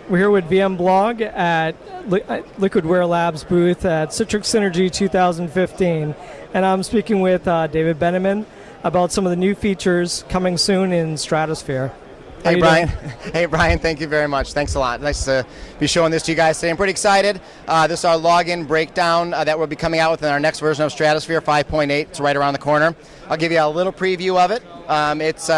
We're here with VMblog at Liquidware Labs booth at Citrix Synergy 2015, and I'm speaking with David Benneman about some of the new features coming soon in Stratusphere. Hey Brian. Hey Brian, thank you very much. Thanks a lot. Nice to be showing this to you guys today. I'm pretty excited. This is our login breakdown that we'll be coming out with in our next version of Stratusphere 5.8. It's right around the corner. I'll give you a little preview of it. It's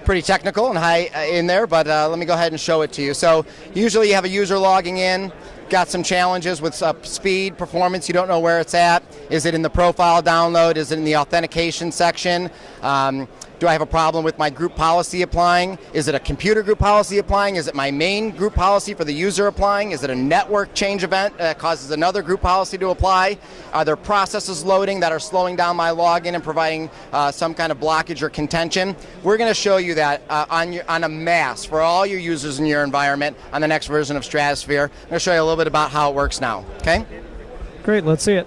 pretty technical and high in there, but let me go ahead and show it to you. So usually you have a user logging in, got some challenges with speed, performance, you don't know where it's at. Is it in the profile download? Is it in the authentication section? Do I have a problem with my group policy applying? Is it a computer group policy applying? Is it my main group policy for the user applying? Is it a network change event that causes another group policy to apply? Are there processes loading that are slowing down my login and providing some kind of blockage or contention? We're going to show you that on a mass for all your users in your environment on the next version of Stratusphere. I'm going to show you a little bit about how it works now. Okay? Great, let's see it.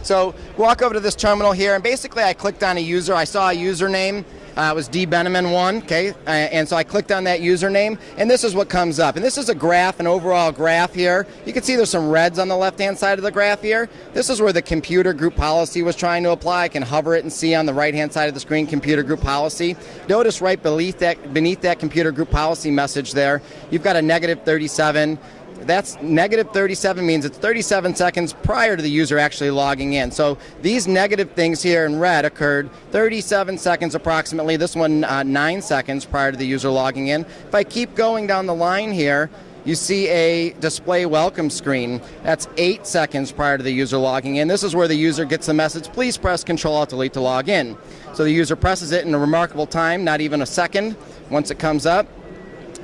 So walk over to this terminal here, and basically I clicked on a user. I saw a username. It was dbenneman1, okay? And so I clicked on that username, and this is what comes up. And this is a graph, an overall graph here. You can see there's some reds on the left-hand side of the graph here. This is where the computer group policy was trying to apply. I can hover it and see on the right-hand side of the screen computer group policy. Notice right beneath that computer group policy message there, you've got a -37. That's -37 means it's 37 seconds prior to the user actually logging in. So these negative things here in red occurred 37 seconds approximately. This one 9 seconds prior to the user logging in. If I keep going down the line here, you see a display welcome screen. That's 8 seconds prior to the user logging in. This is where the user gets the message, please press Control-Alt-Delete to log in. So the user presses it in a remarkable time, not even a second, once it comes up,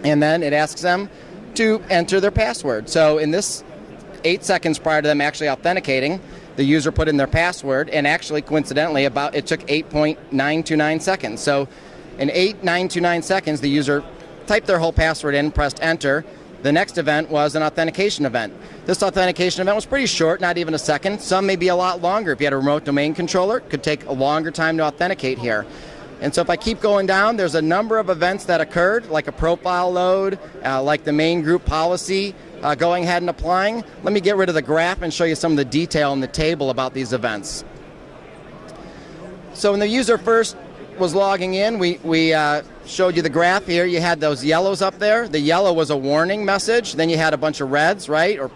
and then it asks them to enter their password. So in this 8 seconds prior to them actually authenticating, the user put in their password, and actually coincidentally it took 8.929 seconds. So in 8.929 seconds the user typed their whole password in, pressed enter. The next event was an authentication event. This authentication event was pretty short, not even a second. Some may be a lot longer. If you had a remote domain controller, it could take a longer time to authenticate here. And so if I keep going down, there's a number of events that occurred, like a profile load, like the main group policy going ahead and applying. Let me get rid of the graph and show you some of the detail in the table about these events. So when the user first was logging in, we showed you the graph here. You had those yellows up there. The yellow was a warning message. Then you had a bunch of reds, right? Or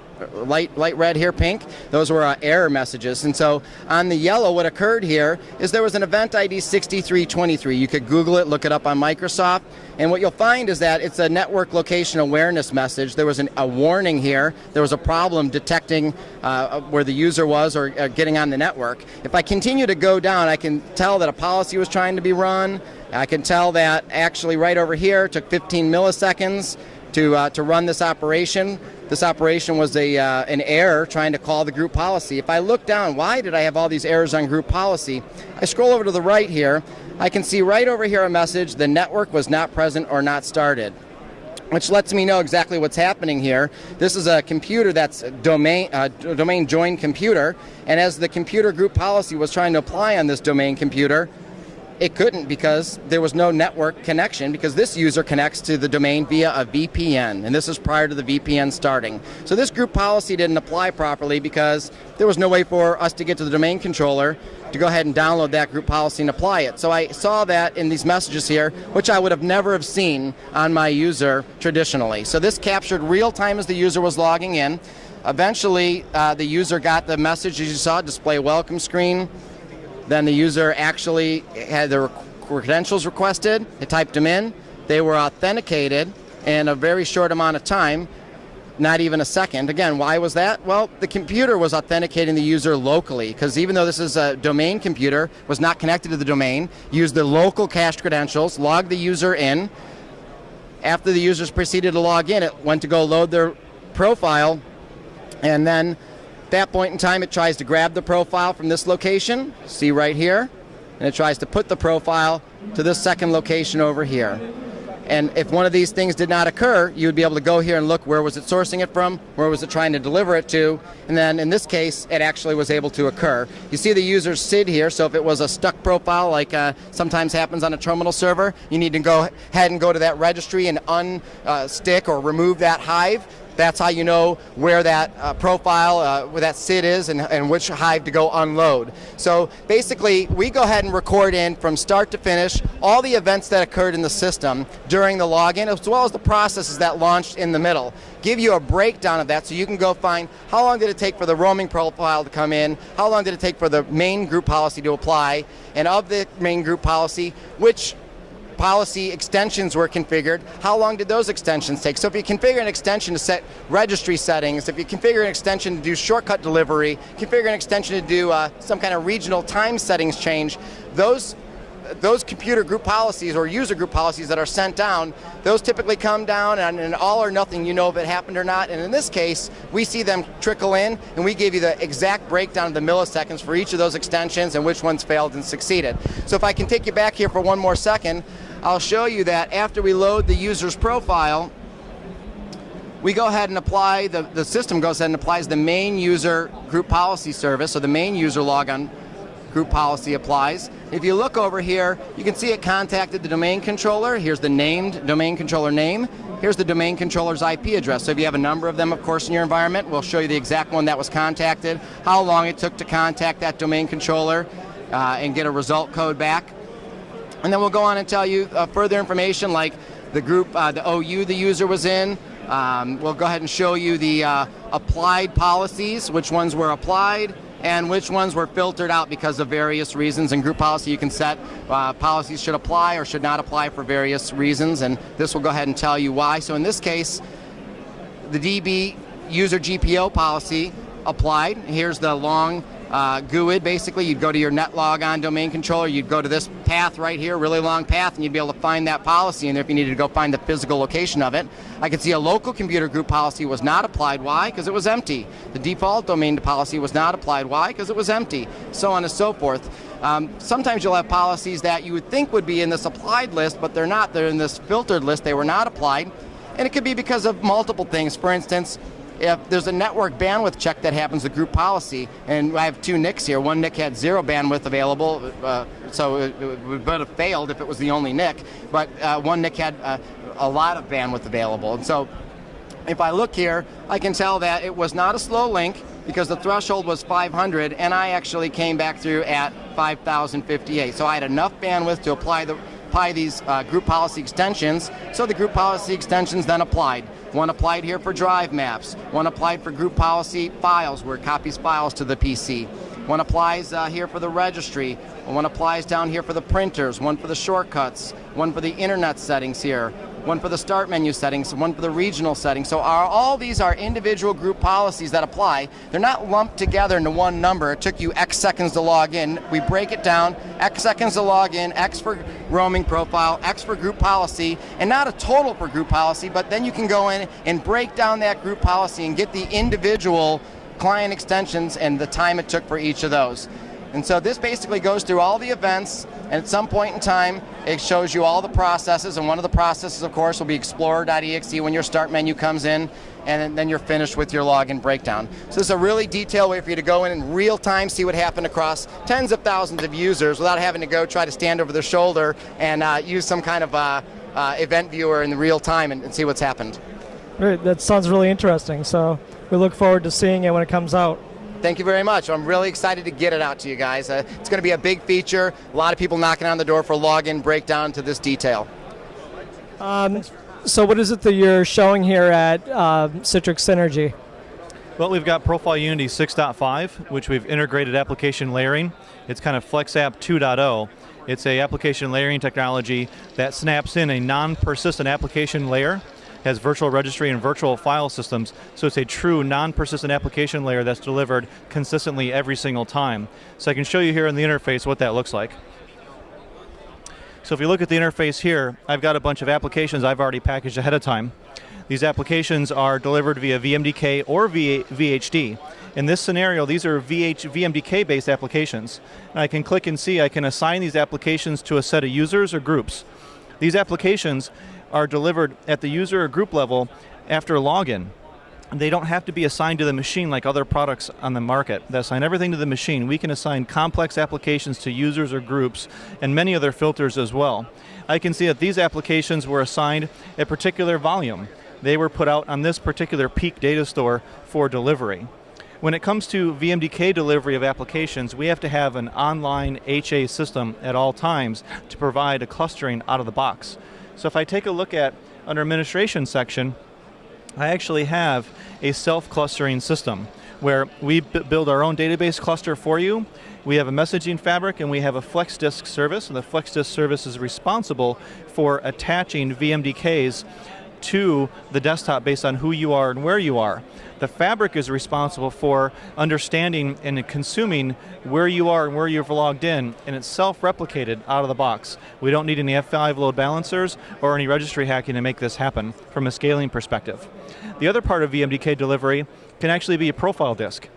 light red here, pink. Those were error messages. And so on the yellow, what occurred here is there was an event ID 6323. You could Google it, look it up on Microsoft, and what you'll find is that it's a network location awareness message. There was a warning here. There was a problem detecting where the user was or getting on the network. If I continue to go down, I can tell that a policy was trying to be run. I can tell that actually right over here it took 15 milliseconds to run this operation. This operation was an error trying to call the group policy. If I look down, why did I have all these errors on group policy? I scroll over to the right here. I can see right over here a message, the network was not present or not started, which lets me know exactly what's happening here. This is a computer that's a domain joined computer, and as the computer group policy was trying to apply on this domain computer, it couldn't because there was no network connection, because this user connects to the domain via a VPN, and this is prior to the VPN starting. So this group policy didn't apply properly because there was no way for us to get to the domain controller to go ahead and download that group policy and apply it. So I saw that in these messages here, which I would have never have seen on my user traditionally. So this captured real time as the user was logging in. Eventually, the user got the message, as you saw, display welcome screen. Then the user actually had their credentials requested. They typed them in. They were authenticated in a very short amount of time, not even a second. Again, why was that? Well, the computer was authenticating the user locally, because even though this is a domain computer, was not connected to the domain, used the local cached credentials, logged the user in. After the users proceeded to log in, it went to go load their profile, and then at that point in time, it tries to grab the profile from this location, see right here, and it tries to put the profile to this second location over here. And if one of these things did not occur, you would be able to go here and look where was it sourcing it from, where was it trying to deliver it to, and then in this case, it actually was able to occur. You see the user's SID here, so if it was a stuck profile like sometimes happens on a terminal server, you need to go ahead and go to that registry and unstick or remove that hive. That's how you know where that profile, where that SID is and which hive to go unload. So basically, we go ahead and record in from start to finish all the events that occurred in the system during the login, as well as the processes that launched in the middle. Give you a breakdown of that so you can go find how long did it take for the roaming profile to come in, how long did it take for the main group policy to apply, and of the main group policy, which policy extensions were configured, how long did those extensions take? So if you configure an extension to set registry settings, if you configure an extension to do shortcut delivery, configure an extension to do some kind of regional time settings change, those computer group policies or user group policies that are sent down, those typically come down and all or nothing, you know if it happened or not. And in this case, we see them trickle in and we give you the exact breakdown of the milliseconds for each of those extensions and which ones failed and succeeded. So if I can take you back here for one more second, I'll show you that after we load the user's profile, we go ahead and apply, the system goes ahead and applies the main user group policy service, so the main user logon group policy applies. If you look over here, you can see it contacted the domain controller. Here's the named domain controller name. Here's the domain controller's IP address. So if you have a number of them, of course, in your environment, we'll show you the exact one that was contacted, how long it took to contact that domain controller, and get a result code back. And then we'll go on and tell you further information like the group, the OU the user was in. We'll go ahead and show you the applied policies, which ones were applied, and which ones were filtered out because of various reasons. In group policy, you can set policies should apply or should not apply for various reasons, and this will go ahead and tell you why. So in this case, the DB user GPO policy applied. Here's the long GUID. Basically, you'd go to your netlogon domain controller, you'd go to this path right here, really long path, and you'd be able to find that policy in there if you needed to go find the physical location of it. I could see a local computer group policy was not applied. Why? Because it was empty. The default domain policy was not applied. Why? Because it was empty. So on and so forth. Sometimes you'll have policies that you would think would be in this applied list, but they're not. They're in this filtered list. They were not applied. And it could be because of multiple things. For instance, if there's a network bandwidth check that happens with group policy, and I have two NICs here. One NIC had 0 bandwidth available, so it would have failed if it was the only NIC, but one NIC had a lot of bandwidth available. And so if I look here, I can tell that it was not a slow link because the threshold was 500, and I actually came back through at 5,058. So I had enough bandwidth to apply these group policy extensions, so the group policy extensions then applied. One applied here for drive maps, one applied for group policy files where it copies files to the PC. One applies here for the registry, one applies down here for the printers, one for the shortcuts, one for the internet settings here, one for the start menu settings, one for the regional settings. So all these are individual group policies that apply. They're not lumped together into one number. It took you X seconds to log in. We break it down, X seconds to log in, X for roaming profile, X for group policy, and not a total for group policy, but then you can go in and break down that group policy and get the individual client extensions and the time it took for each of those. And so this basically goes through all the events, and at some point in time, it shows you all the processes, and one of the processes, of course, will be explorer.exe when your start menu comes in, and then you're finished with your login breakdown. So this is a really detailed way for you to go in real time, see what happened across tens of thousands of users without having to go try to stand over their shoulder and use some kind of event viewer in real time and see what's happened. Great, that sounds really interesting. So we look forward to seeing it when it comes out. Thank you very much. I'm really excited to get it out to you guys. It's going to be a big feature. A lot of people knocking on the door for login breakdown to this detail. So what is it that you're showing here at Citrix Synergy? Well, we've got Profile Unity 6.5, which we've integrated application layering. It's kind of FlexApp 2.0. It's a application layering technology that snaps in a non-persistent application layer, has virtual registry and virtual file systems, so it's a true non-persistent application layer that's delivered consistently every single time. So I can show you here in the interface what that looks like. So if you look at the interface here, I've got a bunch of applications I've already packaged ahead of time. These applications are delivered via VMDK or VHD. In this scenario, these are VMDK-based applications. And I can click and see I can assign these applications to a set of users or groups. These applications are delivered at the user or group level after login. They don't have to be assigned to the machine like other products on the market that assign everything to the machine. We can assign complex applications to users or groups and many other filters as well. I can see that these applications were assigned a particular volume. They were put out on this particular peak data store for delivery. When it comes to VMDK delivery of applications, we have to have an online HA system at all times to provide a clustering out of the box. So if I take a look at under administration section, I actually have a self-clustering system where we build our own database cluster for you. We have a messaging fabric and we have a FlexDisk service, and the FlexDisk service is responsible for attaching VMDKs to the desktop based on who you are and where you are. The fabric is responsible for understanding and consuming where you are and where you've logged in, and it's self-replicated out of the box. We don't need any F5 load balancers or any registry hacking to make this happen from a scaling perspective. The other part of VMDK delivery can actually be a profile disk.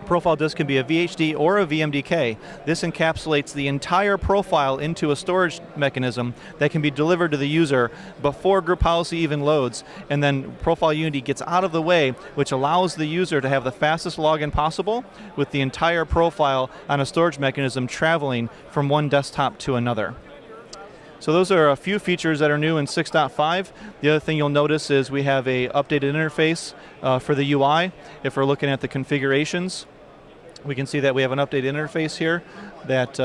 Profile disk can be a VHD or a VMDK. This encapsulates the entire profile into a storage mechanism that can be delivered to the user before group policy even loads, and then Profile Unity gets out of the way, which allows the user to have the fastest login possible with the entire profile on a storage mechanism traveling from one desktop to another. So those are a few features that are new in 6.5. The other thing you'll notice is we have a updated interface for the UI. If we're looking at the configurations, we can see that we have an updated interface here that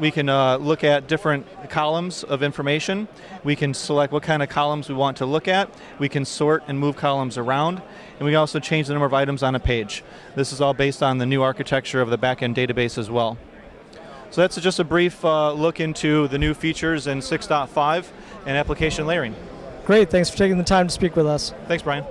we can look at different columns of information. We can select what kind of columns we want to look at. We can sort and move columns around. And we can also change the number of items on a page. This is all based on the new architecture of the backend database as well. So that's just a brief look into the new features in 6.5 and application layering. Great, thanks for taking the time to speak with us. Thanks, Brian.